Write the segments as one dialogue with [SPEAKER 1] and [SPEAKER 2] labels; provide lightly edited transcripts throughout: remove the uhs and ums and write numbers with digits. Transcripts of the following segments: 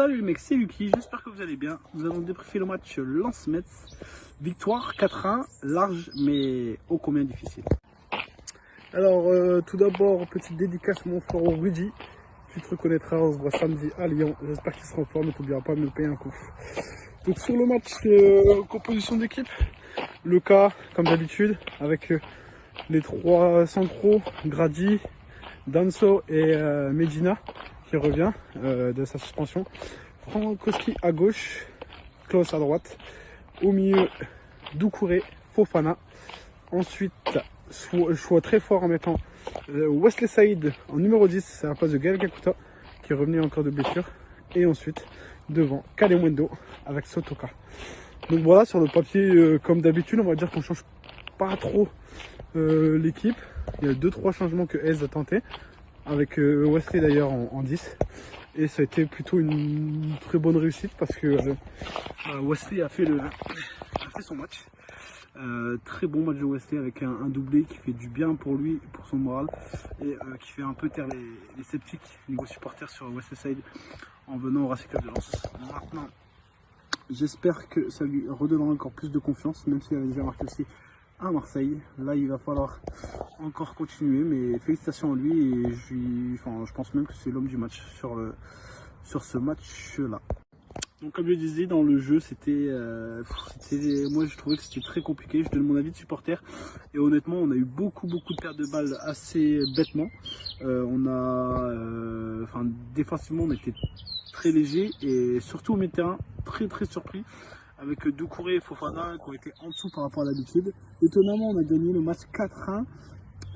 [SPEAKER 1] Salut les mecs, c'est Lucky, j'espère que vous allez bien. Nous allons débriefer le match Lens-Metz. Victoire 4-1, large mais ô combien difficile. Alors tout d'abord, petite dédicace à mon frère Rudy. Tu te reconnaîtras, on se voit samedi à Lyon. J'espère qu'il sera en forme et t'oublieras pas de me payer un coup. Donc sur le match, composition d'équipe, le cas comme d'habitude avec les trois centraux, Grady, Danso et Medina qui revient de sa suspension. Frankowski à gauche, Klaus à droite. Au milieu, Doucouré, Fofana. Ensuite, choix très fort en mettant Wesley Saïd en numéro 10, c'est à la place de Gaël Kakuta qui est revenu encore de blessure. Et ensuite, devant Kalemwendo avec Sotoka. Donc voilà, sur le papier, comme d'habitude, on va dire qu'on change pas trop l'équipe. Il y a 2-3 changements que Hez a tenté, avec Wesley d'ailleurs en 10. Et ça a été plutôt une très bonne réussite parce que Wesley a fait son match. Très bon match de Wesley avec un doublé qui fait du bien pour lui, pour son moral, et qui fait un peu taire les sceptiques niveau supporters sur Wesley Saïd en venant au Racing Club de Lens. Maintenant, j'espère que ça lui redonnera encore plus de confiance, même s'il avait déjà marqué aussi à Marseille. Là, il va falloir encore continuer, mais félicitations à lui et je pense même que c'est l'homme du match sur ce match-là. Donc comme je disais, dans le jeu, moi je trouvais que c'était très compliqué. Je donne mon avis de supporter et honnêtement, on a eu beaucoup de pertes de balles assez bêtement. Défensivement, on était très léger et surtout au milieu de terrain, très surpris. Avec Doucouré et Fofana qui ont été en dessous par rapport à l'habitude. Étonnamment, on a gagné le match 4-1.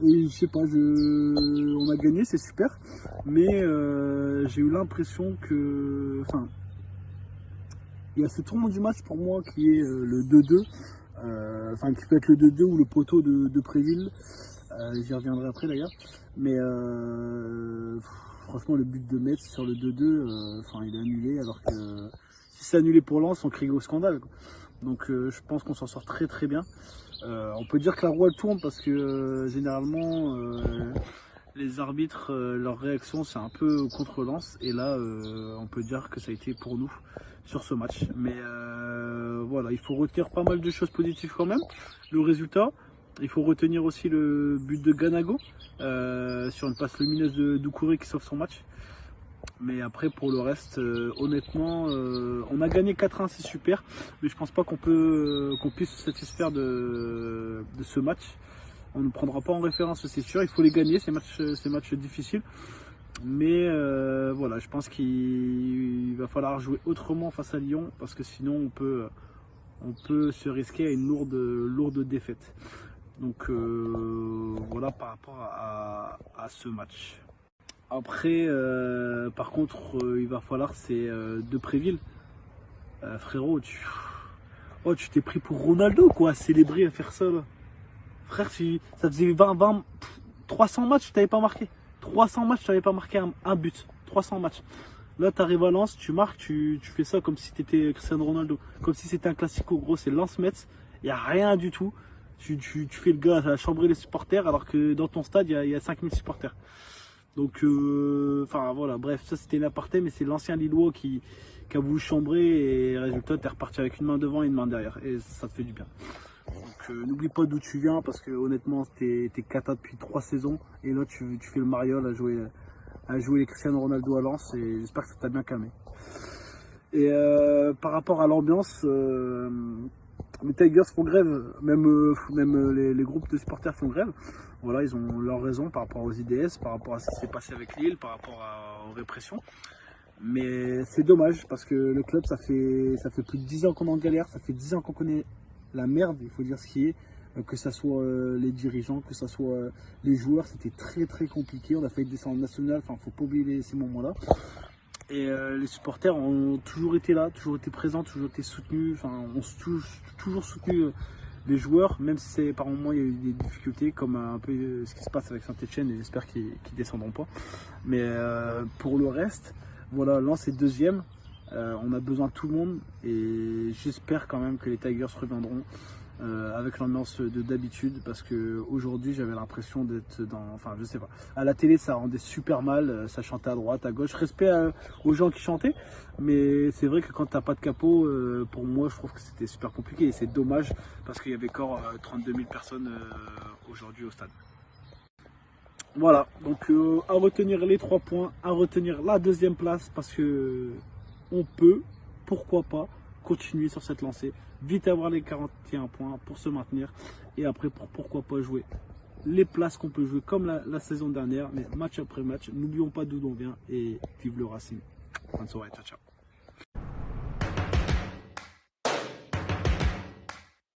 [SPEAKER 1] Et je sais pas, on a gagné, c'est super. Mais j'ai eu l'impression que... il y a ce tournant du match pour moi qui est le 2-2. Qui peut être le 2-2 ou le poteau de Préville. J'y reviendrai après d'ailleurs. Mais franchement, le but de Metz sur le 2-2, il est annulé alors que... Si c'est annulé pour Lens, on crie au scandale. Donc je pense qu'on s'en sort très bien. On peut dire que la roue elle tourne parce que généralement les arbitres, leur réaction c'est un peu contre Lens. Et là on peut dire que ça a été pour nous sur ce match. Mais voilà, il faut retenir pas mal de choses positives quand même. Le résultat, il faut retenir aussi le but de Ganago sur une passe lumineuse de Doucouré qui sauve son match. Mais après pour le reste, honnêtement, on a gagné 4-1, c'est super, mais je pense pas qu'on puisse se satisfaire de ce match. On ne prendra pas en référence, c'est sûr, il faut les gagner, ces matchs difficiles. Mais voilà, je pense qu'il va falloir jouer autrement face à Lyon, parce que sinon on peut se risquer à une lourde défaite. Donc voilà par rapport à ce match. Après, par contre, il va falloir, c'est de Préville. Frérot, tu t'es pris pour Ronaldo, quoi, à célébrer, à faire ça, là. Frère, ça faisait 300 matchs, tu t'avais pas marqué. 300 matchs, tu n'avais pas marqué un but. 300 matchs. Là, tu arrives à Lens, tu marques, tu fais ça comme si tu étais Cristiano Ronaldo. Comme si c'était un classico, gros, c'est Lens-Metz. Il n'y a rien du tout. Tu fais le gars à chambrer les supporters, alors que dans ton stade, il y a 5000 supporters. Donc, voilà, bref, ça c'était l'aparté, mais c'est l'ancien Lillois qui a voulu chambrer et résultat, t'es reparti avec une main devant et une main derrière. Et ça te fait du bien. Donc, n'oublie pas d'où tu viens parce que honnêtement, t'es cata depuis 3 saisons. Et là, tu fais le mariole à jouer les Cristiano Ronaldo à Lens et j'espère que ça t'a bien calmé. Et par rapport à l'ambiance, les Tigers font grève, même les groupes de supporters font grève. Voilà, ils ont leur raison par rapport aux IDS, par rapport à ce qui s'est passé avec Lille, par rapport aux répressions. Mais c'est dommage parce que le club, ça fait plus de 10 ans qu'on est en galère, ça fait 10 ans qu'on connaît la merde, il faut dire ce qui est. Que ce soit les dirigeants, que ce soit les joueurs, c'était très compliqué. On a failli descendre en national, faut pas oublier ces moments-là. Et les supporters ont toujours été là, toujours été présents, toujours été soutenus, on a toujours soutenu les joueurs, même si par moments il y a eu des difficultés, comme un peu ce qui se passe avec Saint-Etienne, et j'espère qu'ils ne descendront pas. Mais pour le reste, voilà, Lens est deuxième, on a besoin de tout le monde, et j'espère quand même que les Tigers reviendront avec l'ambiance d'habitude, parce que aujourd'hui j'avais l'impression d'être enfin je sais pas, à la télé ça rendait super mal, ça chantait à droite, à gauche, respect aux gens qui chantaient, mais c'est vrai que quand t'as pas de capot, pour moi je trouve que c'était super compliqué et c'est dommage parce qu'il y avait encore 32 000 personnes aujourd'hui au stade. Voilà, donc à retenir les 3 points, à retenir la 2e place parce que on peut, pourquoi pas, continuer sur cette lancée, vite avoir les 41 points pour se maintenir et après pourquoi pas jouer les places qu'on peut jouer comme la saison dernière, mais match après match. N'oublions pas d'où on vient et vive le Racing. Bonne soirée, ciao ciao.